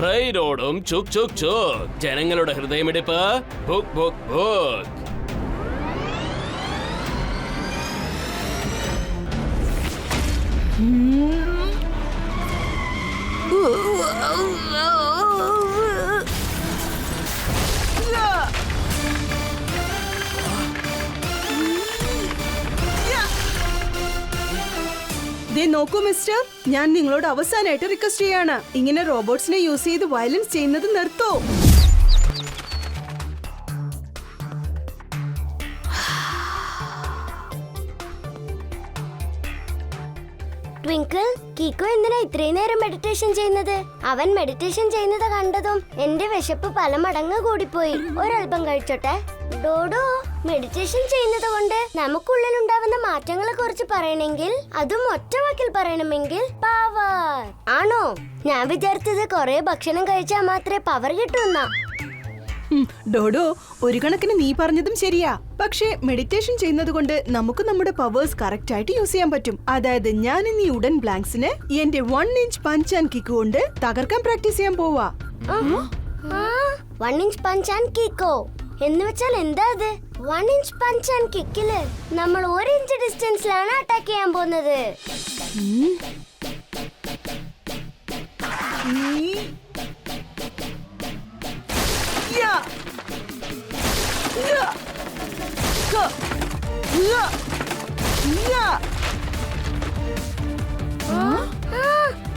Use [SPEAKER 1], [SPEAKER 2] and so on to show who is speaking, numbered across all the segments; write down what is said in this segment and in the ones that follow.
[SPEAKER 1] Train ഓടും ചുക് ചുക് ചുക്. ജനങ്ങളുടെ ഹൃദയമിടിപ്പ് ബുക്ക് ബുക്ക് ബുക്ക്.
[SPEAKER 2] ദേ നോക്കൂ മിസ്റ്റർ, ഞാൻ നിങ്ങളോട് അവസാനമായിട്ട് റിക്വസ്റ്റ് ചെയ്യാണ്, ഇങ്ങനെ റോബോട്ട്സിനെ യൂസ് ചെയ്ത് വയലൻസ് ചെയ്യുന്നത് നിർത്തോ.
[SPEAKER 3] ട്വിങ്കിൾ, കീക്കോ എന്തിനാ ഇത്രയും നേരം മെഡിറ്റേഷൻ ചെയ്യുന്നത്? അവൻ മെഡിറ്റേഷൻ ചെയ്യുന്നത് കണ്ടതും എന്റെ വിശപ്പ് പല മടങ്ങ് കൂടിപ്പോയി. ഒരൽപ്പം കഴിച്ചോട്ടെ. ഡോഡോ, മെഡിറ്റേഷൻ ചെയ്യുന്നത് കൊണ്ട് നമുക്കുള്ളിൽ ഉണ്ടാവുന്ന മാറ്റങ്ങളെ കുറിച്ച് പറയണമെങ്കിൽ, അതും ഒറ്റ വാക്കിൽ പറയണമെങ്കിൽ പവർ ആണോ? ഞാൻ വിചാരിച്ചത് കുറെ ഭക്ഷണം കഴിച്ചാൽ മാത്രമേ പവർ കിട്ടൂന്നാ.
[SPEAKER 2] ഡോഡോ, ഒരു കണക്കിന് നീ പറഞ്ഞതും ശരിയാ. പക്ഷേ മെഡിറ്റേഷൻ ചെയ്യുന്നത് കൊണ്ട് നമുക്ക് നമ്മുടെ പവേഴ്സ് കറക്റ്റ് ആയിട്ട് യൂസ് ചെയ്യാൻ പറ്റും. അതായത് ഞാൻ ഇന്ന് ഈ ഉടൻ ബ്ലാങ്ക്സിനെ എന്റെ 1 ഇഞ്ച് പഞ്ച് ആൻഡ് കിക്ക് കൊണ്ട് തകർക്കാൻ പ്രാക്ടീസ് ചെയ്യാൻ പോവാ.
[SPEAKER 3] 1 ഇഞ്ച് പഞ്ച് ആൻഡ് കിക്കോ എന്ന് വെച്ചാൽ എന്താ അത്? 1 ഇഞ്ച് പഞ്ച് ആൻഡ് കിക്കില് നമ്മൾ 1 ഇഞ്ച് ഡിസ്റ്റൻസിലാണ് അറ്റാക്ക് ചെയ്യാൻ പോകുന്നത്.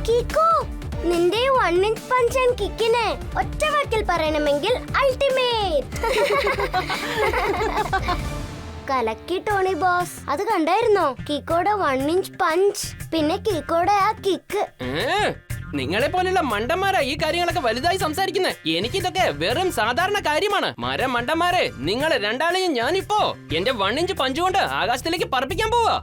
[SPEAKER 3] കിക്കോ, നിന്റെ 1 ഇഞ്ച് പഞ്ച് ആൻഡ് കിക്കിനെ ഒറ്റ വാക്കിൽ പറയണമെങ്കിൽ അൾട്ടിമേറ്റ്. കലക്കി ടോണി ബോസ്. അത് കണ്ടായിരുന്നോ? കിക്കോടെ 1 ഇഞ്ച് പഞ്ച്, പിന്നെ കിക്കോടെ ആ കിക്ക്.
[SPEAKER 1] നിങ്ങളെ പോലുള്ള മണ്ടന്മാരാ ഈ കാര്യങ്ങളൊക്കെ വലുതായി സംസാരിക്കുന്നത്. എനിക്കിതൊക്കെ വെറും സാധാരണ കാര്യമാണ്. മരം മണ്ടന്മാരെ, നിങ്ങളെ രണ്ടാളെയും ഞാനിപ്പോ എന്റെ 1 ഇഞ്ച് പഞ്ച് കൊണ്ട് ആകാശത്തിലേക്ക് പറപ്പിക്കാൻ പോവാ.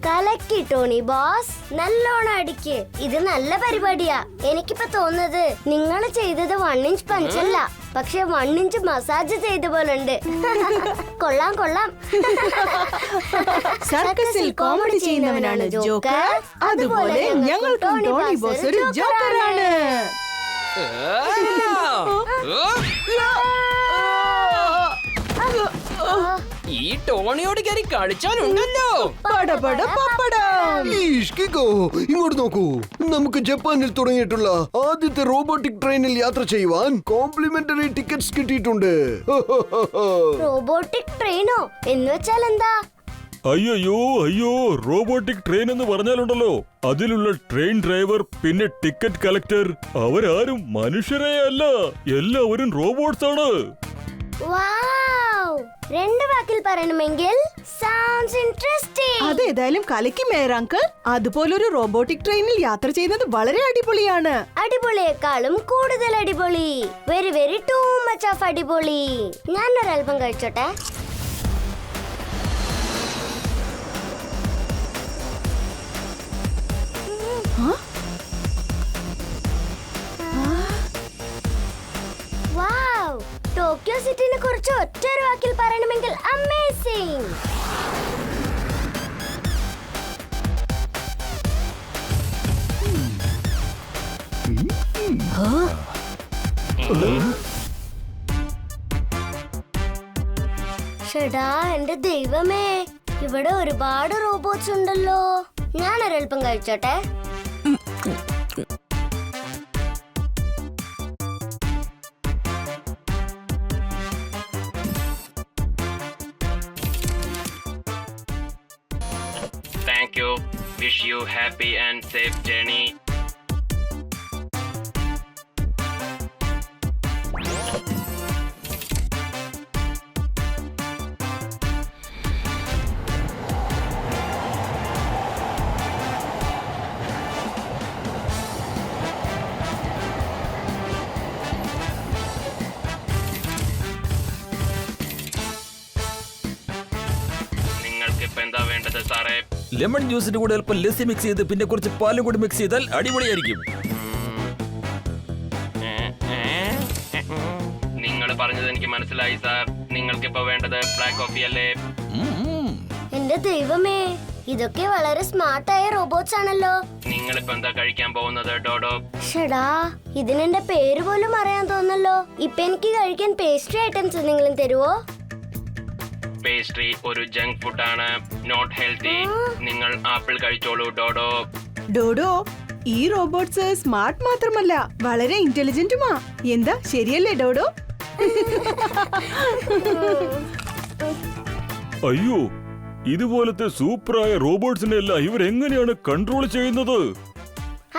[SPEAKER 3] കലക്കി ടോണി ബോസ്, നല്ലോണം അടിക്ക്. ഇത് നല്ല പരിപാടിയാ. എനിക്കിപ്പോ തോന്നുന്നത് നിങ്ങൾ ചെയ്തത് 1 ഇഞ്ച് പഞ്ചല്ല, പക്ഷെ 1 ഇഞ്ച് മസാജ് ചെയ്ത പോലുണ്ട്. കൊള്ളാം കൊള്ളാം.
[SPEAKER 2] സർക്കസിൽ കോമഡി ചെയ്യുന്നവനാണ് ജോക്കർ, അതുപോലെ ഞങ്ങൾക്കും ടോണി ബോസ് ഒരു ജോക്കറാണ്.
[SPEAKER 1] ഈ ടോണിയോട് കയറി കളിച്ചാലുണ്ടല്ലോ.
[SPEAKER 4] ഇങ്ങോട്ട് നോക്കൂ. നമുക്ക് ജപ്പാനിൽ തുടങ്ങിയിട്ടുള്ള ആദ്യത്തെ റോബോട്ടിക് ട്രെയിനിൽ യാത്ര ചെയ്യുവാൻ കോംപ്ലിമെന്ററി ടിക്കറ്റ്സ് കിട്ടിയിട്ടുണ്ട്.
[SPEAKER 3] റോബോട്ടിക് ട്രെയിനോ എന്ന് വെച്ചാൽ എന്താ?
[SPEAKER 5] അയ്യോ, റോബോട്ടിക് ട്രെയിൻ എന്ന് പറഞ്ഞാലുണ്ടല്ലോ, അതിലുള്ള ട്രെയിൻ ഡ്രൈവർ പിന്നെ ടിക്കറ്റ് കളക്ടർ അവരാരും മനുഷ്യരേ അല്ല, എല്ലാവരും റോബോട്ട്സ് ആണ്.
[SPEAKER 3] രണ്ട് വാക്കിൽ പറയണമെങ്കിൽ സൗണ്ട്സ് ഇൻട്രസ്റ്റിംഗ്.
[SPEAKER 2] അതേതായാലും കലക്കി മേയർ അങ്കിൾ, അതുപോലൊരു റോബോട്ടിക് ട്രെയിനിൽ യാത്ര ചെയ്യുന്നത് വളരെ അടിപൊളിയാണ്.
[SPEAKER 3] അടിപൊളിയേക്കാളും കൂടുതൽ അടിപൊളി. Very very too much of അടിപൊളി. ഞാൻ ഒരൽപ്പം കഴിച്ചോട്ടെ. ടോക്കിയോ സിറ്റിനെ കുറിച്ച് ഒറ്റൊരു വാക്കിൽ പറയണമെങ്കിൽ അമേസിംഗ്. ഷടാ, എന്റെ ദൈവമേ, ഇവിടെ ഒരുപാട് റോബോട്ട്സ് ഉണ്ടല്ലോ. ഞാൻ ഒരൽപ്പം കഴിച്ചോട്ടെ.
[SPEAKER 1] Thank you. Wish you happy and safe journey. നിങ്ങൾക്കിപ്പോ എന്താ വേണ്ടത് സാറേ?
[SPEAKER 5] ലെമൺ ജ്യൂസിന്റെ കൂടെ അല്പം ലസ്സി മിക്സ് ചെയ്ത് പിന്നെ കുറച്ച് പാലും കൂടി മിക്സ് ചെയ്താൽ അടിപൊളിയായിരിക്കും.
[SPEAKER 1] നിങ്ങൾ പറഞ്ഞത് എനിക്ക് മനസ്സിലായി സാർ. നിങ്ങൾക്കിപ്പോ വേണ്ടത് ബ്ലാക്ക് കോഫി അല്ലേ?
[SPEAKER 3] എന്റെ ദൈവമേ, ഇതൊക്കെ വളരെ സ്മാർട്ടായ റോബോട്ട്സ് ആണല്ലോ.
[SPEAKER 1] നിങ്ങളിപ്പോ എന്താ കഴിക്കാൻ പോകുന്നത് ഡോഡോ?
[SPEAKER 3] ഷടാ, ഇതിനെന്റെ പേര് പോലും അറിയാൻ തോന്നല്ലോ. ഇപ്പൊ എനിക്ക് കഴിക്കാൻ പേസ്ട്രി ഐറ്റംസ് എന്തെങ്കിലും തരുവോ?
[SPEAKER 1] പേസ്ട്രി ഒരു ജങ്ക് ഫുഡാണ്, നോട്ട് ഹെൽത്തി. നിങ്ങൾ ആപ്പിൾ കഴിച്ചോളൂ ഡോഡോ.
[SPEAKER 2] ഡോഡോ, ഈ റോബോട്ട്സ് സ്മാർട്ട് മാത്രമല്ല വളരെ ഇന്റലിജന്റുമാ. എന്താ ശരിയല്ലേ ഡോഡോ?
[SPEAKER 5] അയ്യോ, ഇതുപോലത്തെ സൂപ്പറായ റോബോട്ട്സിനെ എല്ലാം ഇവരെങ്ങനെയാണ് കൺട്രോൾ ചെയ്യുന്നത്?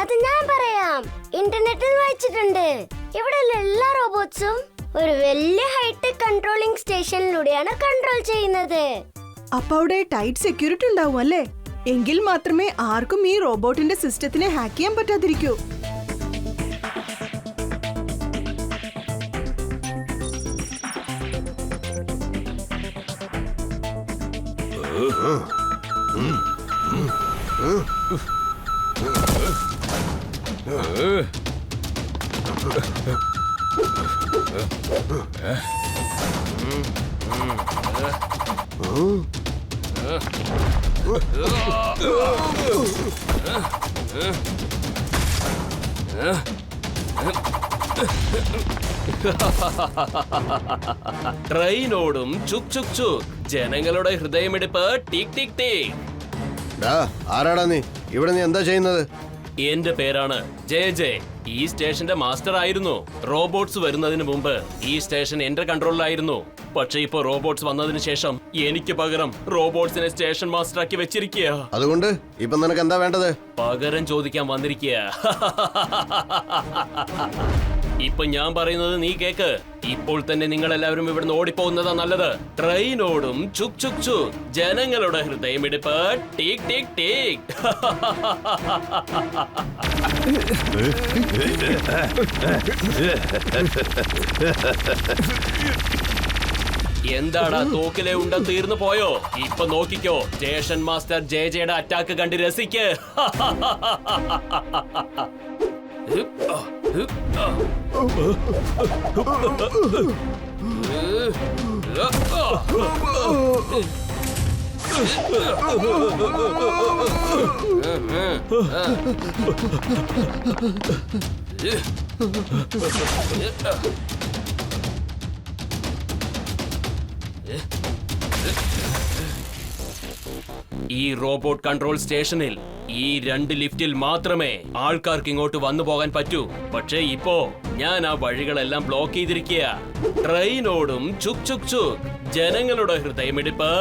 [SPEAKER 3] അത് ഞാൻ പറയാം. ഇന്റർനെറ്റിൽ വായിച്ചിട്ടുണ്ട്. ഇവിടെയുള്ള എല്ലാ റോബോട്ട്സും ഒരു വലിയ ഹൈടെക് കൺട്രോളിംഗ് സ്റ്റേഷനിലൂടെയാണ് കൺട്രോൾ ചെയ്യുന്നത്.
[SPEAKER 2] അപ്പൊ അവിടെ ടൈറ്റ് സെക്യൂരിറ്റി ഉണ്ടാവും അല്ലേ? എങ്കിൽ മാത്രമേ ആർക്കും ഈ റോബോട്ടിന്റെ സിസ്റ്റത്തിനെ ഹാക്ക് ചെയ്യാൻ പറ്റാതിരിക്കൂ.
[SPEAKER 1] ട്രെയിനോടും ചുക് ചുക് ചുക്, ജനങ്ങളുടെ ഹൃദയമിടിപ്പ് ടിക് ടിക് ടിക്.
[SPEAKER 4] ആരാടാ നീ? ഇവിടെ നീ എന്താ ചെയ്യുന്നത്?
[SPEAKER 1] എന്റെ പേരാണ് ജെ ജെ. ഈ സ്റ്റേഷന്റെ മാസ്റ്റർ ആയിരുന്നു. റോബോട്ട്സ് വരുന്നതിന് മുമ്പ് ഈ സ്റ്റേഷൻ എന്റെ കൺട്രോളിലായിരുന്നു. പക്ഷെ ഇപ്പൊ റോബോട്ട്സ് വന്നതിന് ശേഷം എനിക്ക് പകരം റോബോട്ട്സിനെ സ്റ്റേഷൻ മാസ്റ്റർ ആക്കി വെച്ചിരിക്കുക.
[SPEAKER 4] അതുകൊണ്ട് ഇപ്പൊ നിനക്ക് എന്താ വേണ്ടത്?
[SPEAKER 1] പകരം ചോദിക്കാൻ വന്നിരിക്കുക. ഇപ്പൊ ഞാൻ പറയുന്നത് നീ കേക്ക്. ഇപ്പോൾ തന്നെ നിങ്ങൾ എല്ലാവരും ഇവിടുന്ന് ഓടിപ്പോകുന്നതാ നല്ലത്. ട്രെയിനോടും ചുക് ചുക് ചുക്, ജനങ്ങളുടെ ഹൃദയമിടിപ്പ് ടീക് ടീക് ടീക്. എന്താടാ തോക്കിലെ ഉണ്ട തീർന്നു പോയോ? ഇപ്പൊ നോക്കിക്കോ, സ്റ്റേഷൻ മാസ്റ്റർ ജെ ജെയുടെ അറ്റാക്ക് കണ്ട് രസിക്ക്. ഈ റോബോട്ട് കൺട്രോൾ സ്റ്റേഷനിൽ ഈ 2 ലിഫ്റ്റിൽ മാത്രമേ ആൾക്കാർക്ക് ഇങ്ങോട്ട് വന്നു പോകാൻ പറ്റൂ. പക്ഷേ ഇപ്പോ ഞാൻ ആ വഴികളെല്ലാം ബ്ലോക്ക് ചെയ്തിരിക്കുക. ട്രെയിനോടും ചുക് ചുക് ചുക്, ജനങ്ങളുടെ ഹൃദയമിടിപ്പ്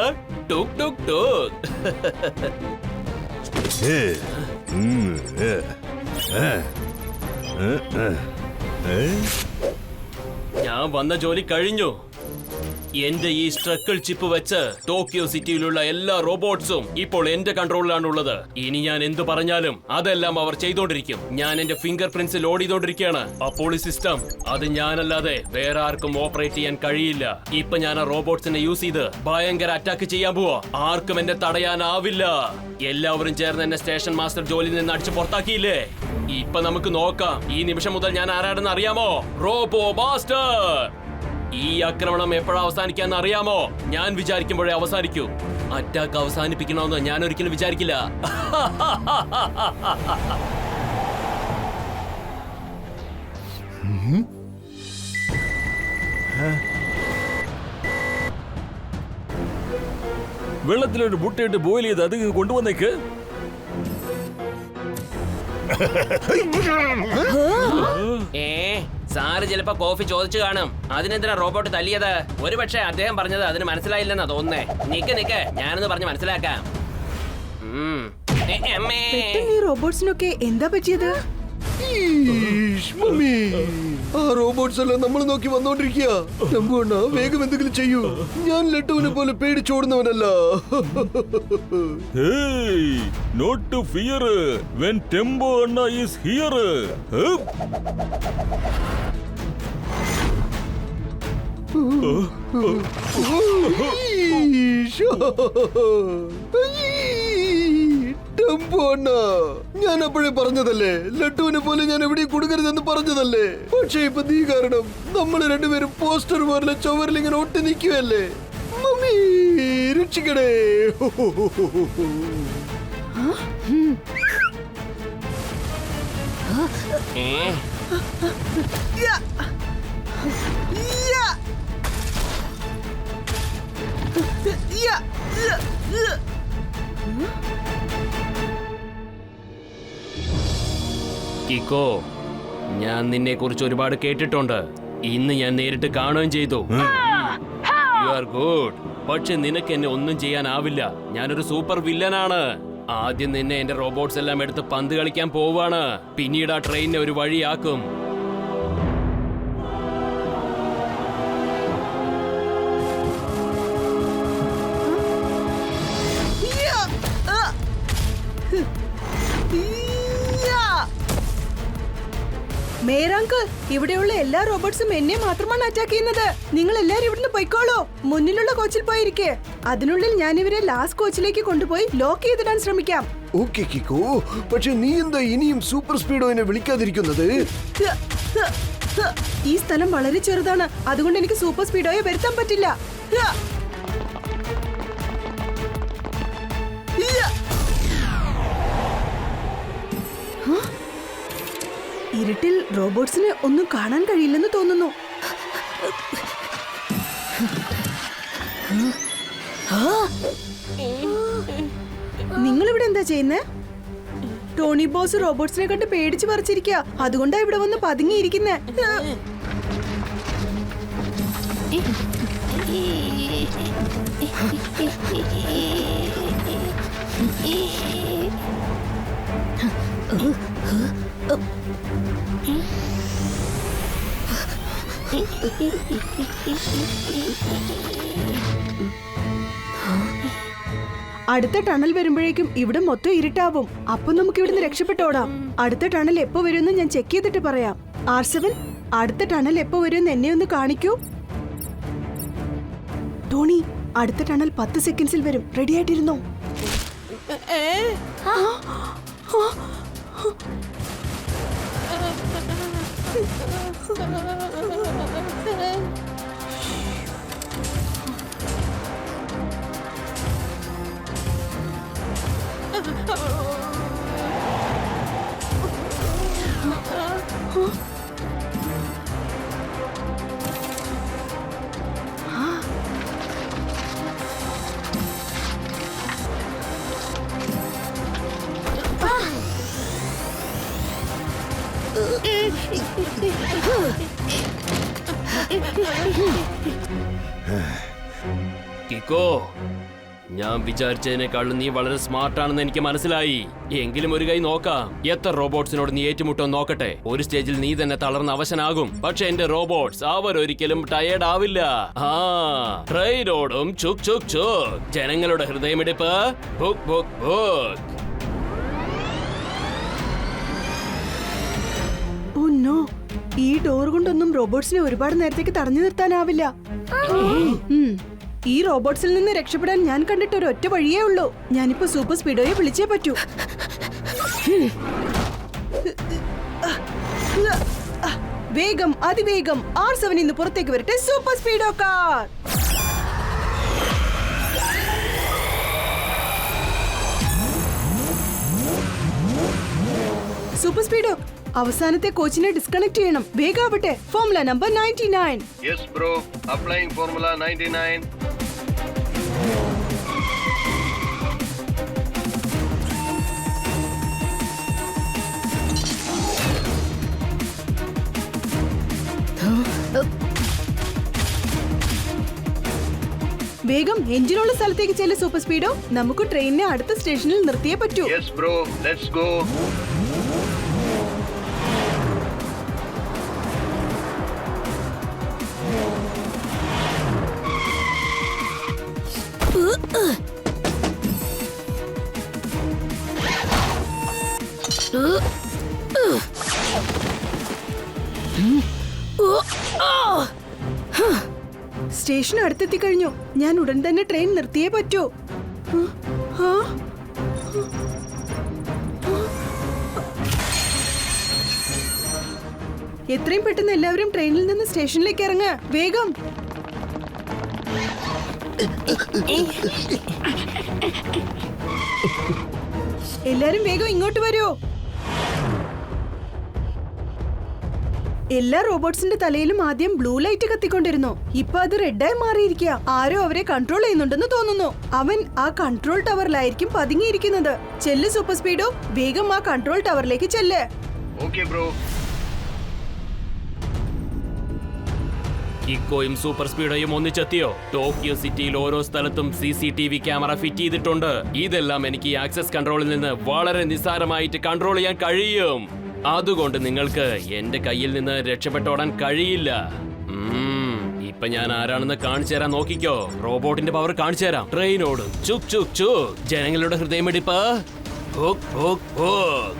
[SPEAKER 1] ടുക് ടുക് ടുക്. ഞാൻ വന്ന ജോലി കഴിഞ്ഞു. എന്റെ ഈ സ്ട്രക്കിൾ ചിപ്പ് വെച്ച് ടോക്കിയോ സിറ്റിയിലുള്ള എല്ലാ റോബോട്ട്സും ഇപ്പോൾ എന്റെ കൺട്രോളിലാണുള്ളത്. ഇനി ഞാൻ എന്തു പറഞ്ഞാലും അതെല്ലാം അവർ ചെയ്തോണ്ടിരിക്കും. ഞാൻ എന്റെ ഫിംഗർ പ്രിന്റ്സ് ലോഡ് ചെയ്തോണ്ടിരിക്കുകയാണ്. അപ്പോൾ ഈ സിസ്റ്റം അത് ഞാനല്ലാതെ വേറെ ആർക്കും ഓപ്പറേറ്റ് ചെയ്യാൻ കഴിയില്ല. ഇപ്പൊ ഞാൻ ആ റോബോട്ട്സിനെ യൂസ് ചെയ്ത് ഭയങ്കര അറ്റാക്ക് ചെയ്യാൻ പോവാ. ആർക്കും എന്നെ തടയാനാവില്ല. എല്ലാവരും ചേർന്ന് എന്നെ സ്റ്റേഷൻ മാസ്റ്റർ ജോലിയിൽ നിന്ന് അടിച്ചു പുറത്താക്കിയില്ലേ? ഇപ്പൊ നമുക്ക് നോക്കാം. ഈ നിമിഷം മുതൽ ഞാൻ ആരാണെന്ന് അറിയാമോ? Robo master. ഈ ആക്രമണം എപ്പോഴാ അവസാനിക്കാന്ന് അറിയാമോ? ഞാൻ വിചാരിക്കുമ്പോഴേ അവസാനിക്കൂ. അറ്റാക്ക് അവസാനിപ്പിക്കണമെന്ന് ഞാൻ ഒരിക്കലും വിചാരിക്കില്ല.
[SPEAKER 5] വെള്ളത്തിലൊരു മുട്ടയിട്ട് ബോയിൽ ചെയ്ത് അത് കൊണ്ടുവന്നേക്ക്.
[SPEAKER 1] സാറ് ചിലപ്പോ കോഫി ചോദിച്ചു കാണും. അതിനെന്തിനാ റോബോട്ട് തല്ലിയത്? ഒരുപക്ഷെ അദ്ദേഹം പറഞ്ഞത് അതിന് മനസ്സിലായില്ലെന്നാ തോന്നുന്നേ. നിക്ക് ഞാനൊന്ന് പറഞ്ഞ് മനസ്സിലാക്കാം.
[SPEAKER 2] പെട്ടെന്ന് ഈ റോബോട്ട്സിനൊക്കെ എന്താ പറ്റിയത്?
[SPEAKER 4] മമ്മി, ആ റോബോട്ട്സ് എല്ലാം നമ്മൾ നോക്കി വന്നോണ്ടിരിക്കുക. നമ്പുവണ്ണ വേഗം എന്തെങ്കിലും ചെയ്യൂ. ഞാൻ ലട്ടുവിനെ പോലെ പേടിച്ചോടുന്നവനല്ല.
[SPEAKER 5] Hey, not to fear when Tembo Anna is here.
[SPEAKER 4] ഞാൻ അപ്പോഴേ പറഞ്ഞതല്ലേ, ലട്ടുവിനെ പോലെ ഞാൻ എവിടെ കൊടുക്കരുതെന്ന് പറഞ്ഞതല്ലേ. പക്ഷേ ഇപ്പൊ നീ കാരണം നമ്മൾ രണ്ടുപേരും പോസ്റ്റർ പോലെ ചുവരിൽ ഇങ്ങനെ ഒട്ടി നിൽക്കുകയല്ലേ. മമ്മി മെಚ್ಚಿಕಡೆ.
[SPEAKER 1] ഏ? കിക്കോ, ഞാൻ നിന്നെ കുറിച്ച് ഒരുപാട് കേട്ടിട്ടുണ്ട്. ഇന്ന് ഞാൻ നേരിട്ട് കാണുകയും ചെയ്തു. You are good. പക്ഷെ നിനക്ക് എന്നെ ഒന്നും ചെയ്യാനാവില്ല. ഞാനൊരു സൂപ്പർ വില്ലനാണ്. ആദ്യം നിന്നെ എന്റെ റോബോട്ട്സ് എല്ലാം എടുത്ത് പന്ത് കളിക്കാൻ പോവാണ്. പിന്നീട് ആ ട്രെയിനിനെ ഒരു വഴിയാക്കും.
[SPEAKER 2] മേരാങ്ക്, ഇവിടെയുള്ള എല്ലാ റോബോട്ട്സും എന്നെ മാത്രമാണ് അറ്റാക്ക് ചെയ്യുന്നത്. നിങ്ങൾ എല്ലാരും ഇവിടുന്ന് പൊയ്ക്കോളൂ. മുന്നിലുള്ള കോച്ചിൽ പോയിരിക്കെ. അതിനുള്ളിൽ ഞാൻ ഇവരെ ലാസ്റ്റ് കോച്ചിലേക്ക് കൊണ്ടുപോയി ലോക്ക് ചെയ്തിടാൻ ശ്രമിക്കാം.
[SPEAKER 4] ഓക്കെ കിക്കോ, പക്ഷെ നീ എന്താ ഇനിയും സൂപ്പർ സ്പീഡോനെ വിളിക്കാതിരിക്കുന്നത്?
[SPEAKER 2] ഈ സ്ഥലം വളരെ ചെറുതാണ്, അതുകൊണ്ട് എനിക്ക് സൂപ്പർ സ്പീഡോയെ വരുത്താൻ പറ്റില്ല. ഇരുട്ടിൽ റോബോട്ട്സിന് ഒന്നും കാണാൻ കഴിയില്ലെന്ന് തോന്നുന്നു. നിങ്ങൾ ഇവിടെ എന്താ ചെയ്യുന്നേ? ടോണി ബോസ് റോബോട്ട്സിനെ കണ്ട് പേടിച്ച് പറിച്ചിരിക്കുക. അതുകൊണ്ടാ ഇവിടെ വന്ന് പതുങ്ങിയിരിക്കുന്നേ. അടുത്ത ടണൽ വരുമ്പോഴേക്കും ഇവിടെ മൊത്തം ഇരുട്ടാവും. അപ്പൊ നമുക്ക് ഇവിടുന്ന് രക്ഷപ്പെട്ടോടാം. അടുത്ത ടണൽ എപ്പോ വരുമെന്ന് ഞാൻ ചെക്ക് ചെയ്തിട്ട് പറയാം. R7, അടുത്ത ടണൽ എപ്പോ വരുമെന്ന് എന്നെ ഒന്ന് കാണിക്കൂ. ടോണി, അടുത്ത ടണൽ 10 സെക്കൻഡ്സിൽ വരും. റെഡി ആയിട്ടിരുന്നോ?
[SPEAKER 1] കിക്കോ, ഞാൻ വിചാരിച്ചതിനേക്കാളും നീ വളരെ സ്മാർട്ടാണെന്ന് എനിക്ക് മനസ്സിലായി. എങ്കിലും ഒരു കൈ നോക്കാം. എത്ര റോബോട്ട്സിനോട് നീ ഏറ്റുമുട്ടോ നോക്കട്ടെ. ഒരു സ്റ്റേജിൽ നീ തന്നെ തളർന്ന് അവശനാകും. പക്ഷെ എന്റെ റോബോട്ട്സ് അവരൊരിക്കലും ടയേർഡ് ആവില്ല. ആ ട്രെയിനോടും ചുക് ചുക് ചുക്. ജനങ്ങളുടെ ഹൃദയമിടിപ്പ് ബുക്ക് ബുക്ക് ബുക്ക്.
[SPEAKER 2] ഓ നോ, ഈ ഡോർ കൊണ്ടൊന്നും റോബോട്ട്സിനെ ഒരുപാട് നേരത്തേക്ക് തടഞ്ഞു നിർത്താനാവില്ല. ഈ റോബോട്ട്സിൽ നിന്ന് രക്ഷപ്പെടാൻ ഞാൻ കണ്ടിട്ട് ഒരു ഒറ്റ വഴിയേ ഉള്ളൂ. ഞാനിപ്പോ സൂപ്പർ സ്പീഡോയെ വിളിച്ചേ പറ്റൂ. വേഗം, അതിവേഗം R7 ഇന്ന് പുറത്തേക്ക് വരട്ടെ. Super speedo car. Super speedo, അവസാനത്തെ കോച്ചിനെ ഡിസ്കണക്ട് ചെയ്യണം. വേഗാവട്ടെ. Formula number 99.
[SPEAKER 4] Yes bro, applying formula 99.
[SPEAKER 2] വേഗം എഞ്ചിനുള്ള സ്ഥലത്തേക്ക് ചെല്ല് സൂപ്പർ സ്പീഡോ. നമുക്ക് ട്രെയിനിനെ അടുത്ത സ്റ്റേഷനിൽ നിർത്തിയേ പറ്റൂ.
[SPEAKER 4] Yes bro, let's go.
[SPEAKER 2] Station അടുത്തെത്തി കഴിഞ്ഞു. ഞാൻ ഉടൻ തന്നെ ട്രെയിൻ നിർത്തിയേ പറ്റൂ. എത്രയും പെട്ടെന്ന് എല്ലാവരും ട്രെയിനിൽ നിന്ന് സ്റ്റേഷനിലേക്ക് ഇറങ്ങ. വേഗം. എല്ലാരും വേഗം ഇങ്ങോട്ട് വരൂ. എല്ലാ റോബോട്ട്സിന്റെ തലയിലും ആദ്യം ബ്ലൂ ലൈറ്റ് കത്തിക്കൊണ്ടിരുന്നു. ഇപ്പൊ അത് റെഡായി മാറിയിരിക്കുക. ആരോ അവരെ കൺട്രോൾ ചെയ്യുന്നുണ്ടെന്ന് തോന്നുന്നു. അവൻ ആ കൺട്രോൾ ടവറിലായിരിക്കും പതുങ്ങിയിരിക്കുന്നത്. ചെല്ല് സൂപ്പർ സ്പീഡോ, വേഗം ആ കൺട്രോൾ ടവറിലേക്ക് ചെല്ല്.
[SPEAKER 1] കിക്കോയും സൂപ്പർ സ്പീഡോയും ഒന്നിച്ചെത്തിയോ? ടോക്കിയോ സിറ്റിയിൽ ഓരോ സ്ഥലത്തും CCTV ക്യാമറ ഫിറ്റ് ചെയ്തിട്ടുണ്ട്. ഇതെല്ലാം എനിക്ക് ഈ ആക്സസ് കൺട്രോളിൽ നിന്ന് വളരെ നിസ്സാരമായിട്ട് കൺട്രോൾ ചെയ്യാൻ കഴിയും. അതുകൊണ്ട് നിങ്ങൾക്ക് എന്റെ കയ്യിൽ നിന്ന് രക്ഷപ്പെട്ടോടാൻ കഴിയില്ല. ഇപ്പൊ ഞാൻ ആരാണെന്ന് കാണിച്ചു തരാൻ നോക്കിക്കോ. റോബോട്ടിന്റെ പവർ കാണിച്ചു തരാം. ട്രെയിനോടും ചുക് ചുക് ചുക്. ജനങ്ങളുടെ ഹൃദയമിടിപ്പ് ഹുക് ഹുക് ഹുക്.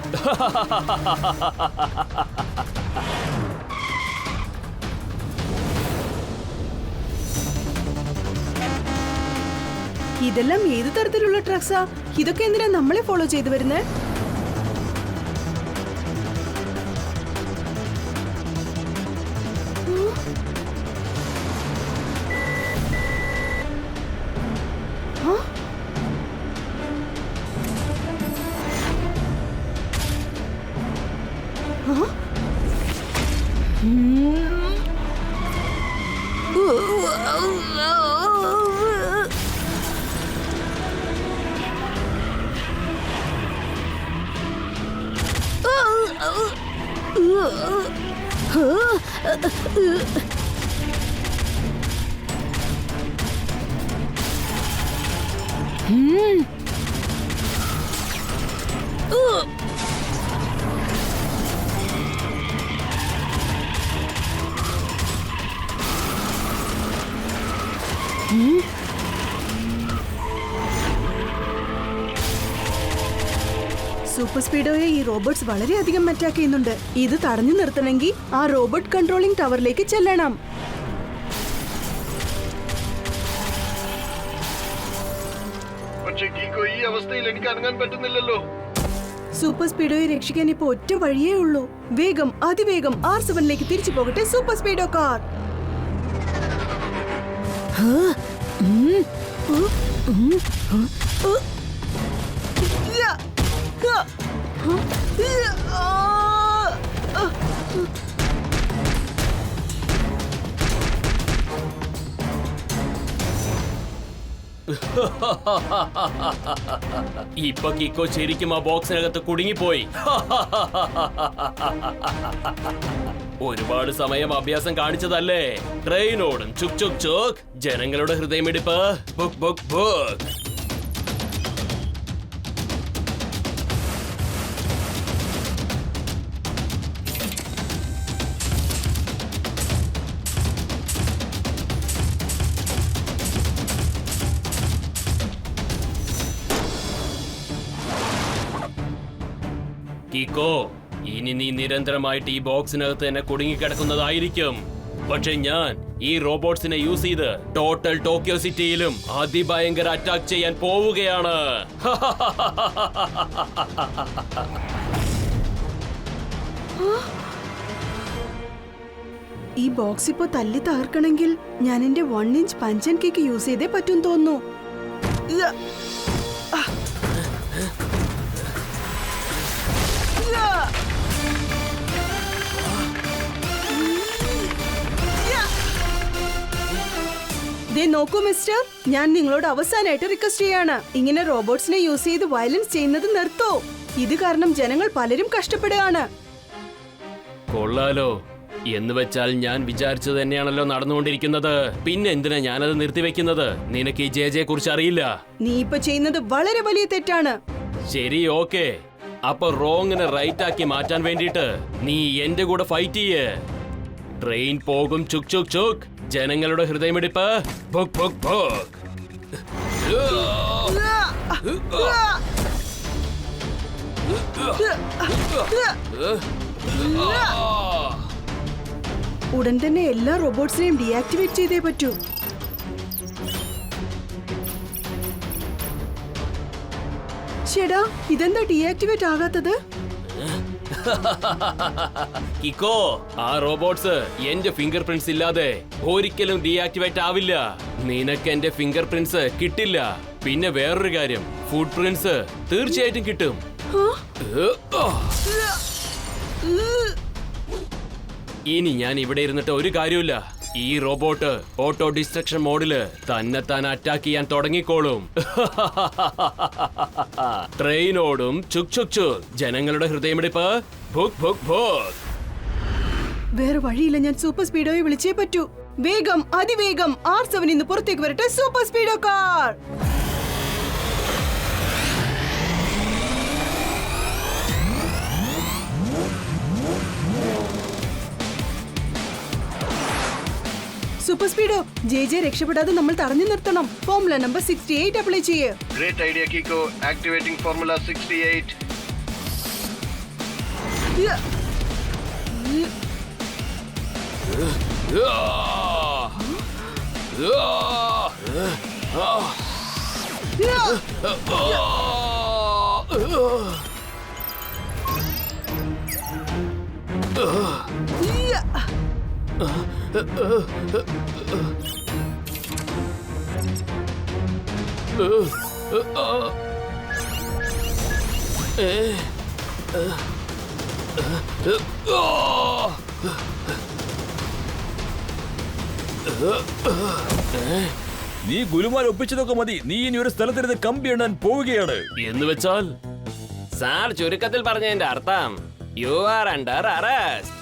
[SPEAKER 2] ഇതെല്ലാം ഏത് തരത്തിലുള്ള ട്രക്സാ? ഇതൊക്കെ എന്തിനാ നമ്മളെ ഫോളോ ചെയ്തു വരുന്നത്? സൂപ്പർ സ്പീഡോയെ ഈ റോബോട്ട്സ് വളരെയധികം അറ്റാക്ക് ചെയ്യുന്നുണ്ട്. ഇത് തടഞ്ഞു നിർത്തണമെങ്കിൽ ആ റോബോട്ട് കൺട്രോളിംഗ് ടവറിലേക്ക് ചെല്ലണം.
[SPEAKER 4] പക്ഷേ കീക്കോ, ഈ അവസ്ഥയിൽ എനിക്ക് അനങ്ങാൻ പറ്റുന്നില്ലല്ലോ.
[SPEAKER 2] സൂപ്പർ സ്പീഡോയെ രക്ഷിക്കാൻ ഇപ്പൊ ഒറ്റ വഴിയേ ഉള്ളൂ. വേഗം, അതിവേഗം R7ലേക്ക് തിരിച്ചു പോകട്ടെ സൂപ്പർ സ്പീഡോ കാർ.
[SPEAKER 1] ഇപ്പൊ കിക്കോ ശരിക്കും ആ ബോക്സിനകത്ത് കുടുങ്ങിപ്പോയി. ഒരുപാട് സമയം അഭ്യാസം കാണിച്ചതല്ലേ? ട്രെയിനോടും ചുക് ചുക് ചുക്. ജനങ്ങളുടെ ഹൃദയമിടിപ്പ് ബുക് ബുക് ബുക്. കിക്കോ, ഇനി നീ നിരന്തരമായിട്ട് ഈ ബോക്സിനകത്ത് തന്നെ കുടുങ്ങിക്കിടക്കുന്നതായിരിക്കും. പക്ഷെ ഞാൻ ഈ റോബോട്ട്സിനെ യൂസ് ചെയ്ത് ടോട്ടൽ ടോക്കിയോ സിറ്റിയിലും അതിഭയങ്കര അറ്റാക്ക് ചെയ്യാൻ പോവുകയാണ്.
[SPEAKER 2] ഈ ബോക്സ് ഇപ്പൊ തല്ലി തകർക്കണമെങ്കിൽ ഞാൻ എന്റെ 1 ഇഞ്ച് പഞ്ചൻ കേക്ക് യൂസ് ചെയ്തേ പറ്റും തോന്നുന്നു. ദേ നോക്കൂ മിസ്റ്റർ, ഞാൻ നിങ്ങളോട് അവസാനമായിട്ട് റിക്വസ്റ്റ് ചെയ്യാണ്. ഇങ്ങനെ റോബോട്ട്സിനെ യൂസ് ചെയ്ത് വയലൻസ് ചെയ്യുന്നത് നിർത്തോ. ഇത് കാരണം ജനങ്ങൾ പലരും കഷ്ടപ്പെടുകയാണ്.
[SPEAKER 1] കൊള്ളാലോ. എന്ന് വെച്ചാൽ ഞാൻ വിചാരിച്ചത് തന്നെയാണല്ലോ നടന്നുകൊണ്ടിരിക്കുന്നത്. പിന്നെ എന്തിനാ ഞാനത് നിർത്തിവെക്കുന്നത്? നിനക്ക് ഈ ജെ കുറിച്ച് അറിയില്ല.
[SPEAKER 2] നീ ഇപ്പൊ ചെയ്യുന്നത് വളരെ വലിയ തെറ്റാണ്.
[SPEAKER 1] ശരി, ഓക്കെ. അപ്പൊ റോങ്ങിനെ റൈറ്റ് ആക്കി മാറ്റാൻ വേണ്ടിട്ട് നീ എന്റെ കൂടെ ഫൈറ്റ് ചെയ്യേ. ട്രെയിൻ പോകും ചുക് ചുക് ചുക്. ജനങ്ങളുടെ ഹൃദയമിടിപ്പ് ബുക് ബുക് ബുക്.
[SPEAKER 2] ഉടൻ തന്നെ എല്ലാ റോബോട്ട്സിനെയും ഡീആക്ടിവേറ്റ് ചെയ്തേ പറ്റൂ. ചേടാ, ഇതെന്താ ഡീആക്ടിവേറ്റ് ആകാത്തത്?
[SPEAKER 1] കിക്കോ, ആ റോബോട്ട്സ് എന്റെ ഫിംഗർ പ്രിന്റ്സ് ഇല്ലാതെ ഒരിക്കലും ഡീആക്ടിവേറ്റ് ആവില്ല. നിനക്ക് എന്റെ ഫിംഗർ പ്രിന്റ്സ് കിട്ടില്ല. പിന്നെ വേറൊരു കാര്യം, ഫുട് പ്രിന്റ്സ് തീർച്ചയായിട്ടും കിട്ടും. ഇനി ഞാൻ ഇവിടെ ഇരുന്നിട്ട് ഒരു കാര്യമില്ല. ഈ റോബോട്ട് ഓട്ടോ ഡിസ്ട്രക്ഷൻ മോഡില് തന്നെത്താൻ അറ്റാക്ക് ചെയ്യാൻ തുടങ്ങിക്കോളും. ട്രെയിനോടും ചുക് ചുക് ചുക്. ജനങ്ങളുടെ ഹൃദയമിടിപ്പ് ഭുക് ഭുക് ഭുക്.
[SPEAKER 2] വേറെ വഴിയില്ല, ഞാൻ സൂപ്പർ സ്പീഡോയെ വിളിച്ചേ പറ്റൂ. വേഗം, അതിവേഗം R7 ഇന്ന് പുറത്തേക്ക് വരട്ടെ. Super speedo car. Super speedo, ജെ രക്ഷപ്പെടാതെ നമ്മൾ തടഞ്ഞു നിർത്തണം. ഫോർമുല നമ്പർ 68 അപ്ലൈ ചെയ്യേ.
[SPEAKER 4] Great idea, Kiko. Activating Formula 68.
[SPEAKER 5] നീ ഗുലുമാൽ ഒപ്പിച്ചതൊക്കെ മതി. നീ ഇനി ഒരു സ്ഥലത്തിരുന്ന് കമ്പി എണ്ണാൻ പോവുകയാണ്.
[SPEAKER 1] എന്ന് വെച്ചാൽ സാർ ചുരുക്കത്തിൽ പറഞ്ഞതിന്റെ അർത്ഥം യു ആർ അണ്ടർ അറസ്റ്റ്.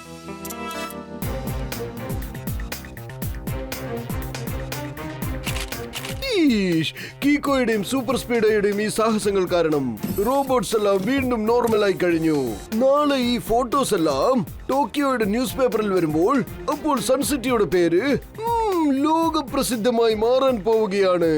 [SPEAKER 4] കീക്കോയുടെയും സൂപ്പർ സ്പീഡോയുടെയും ഈ സാഹസങ്ങൾ കാരണം റോബോട്ട്സ് എല്ലാം വീണ്ടും നോർമലായി കഴിഞ്ഞു. നാളെ ഈ ഫോട്ടോസ് എല്ലാം ടോക്കിയോയുടെ ന്യൂസ് പേപ്പറിൽ വരുമ്പോൾ അപ്പോൾ സൺസിറ്റിയുടെ പേര് ലോകപ്രസിദ്ധമായി മാറാൻ പോവുകയാണ്.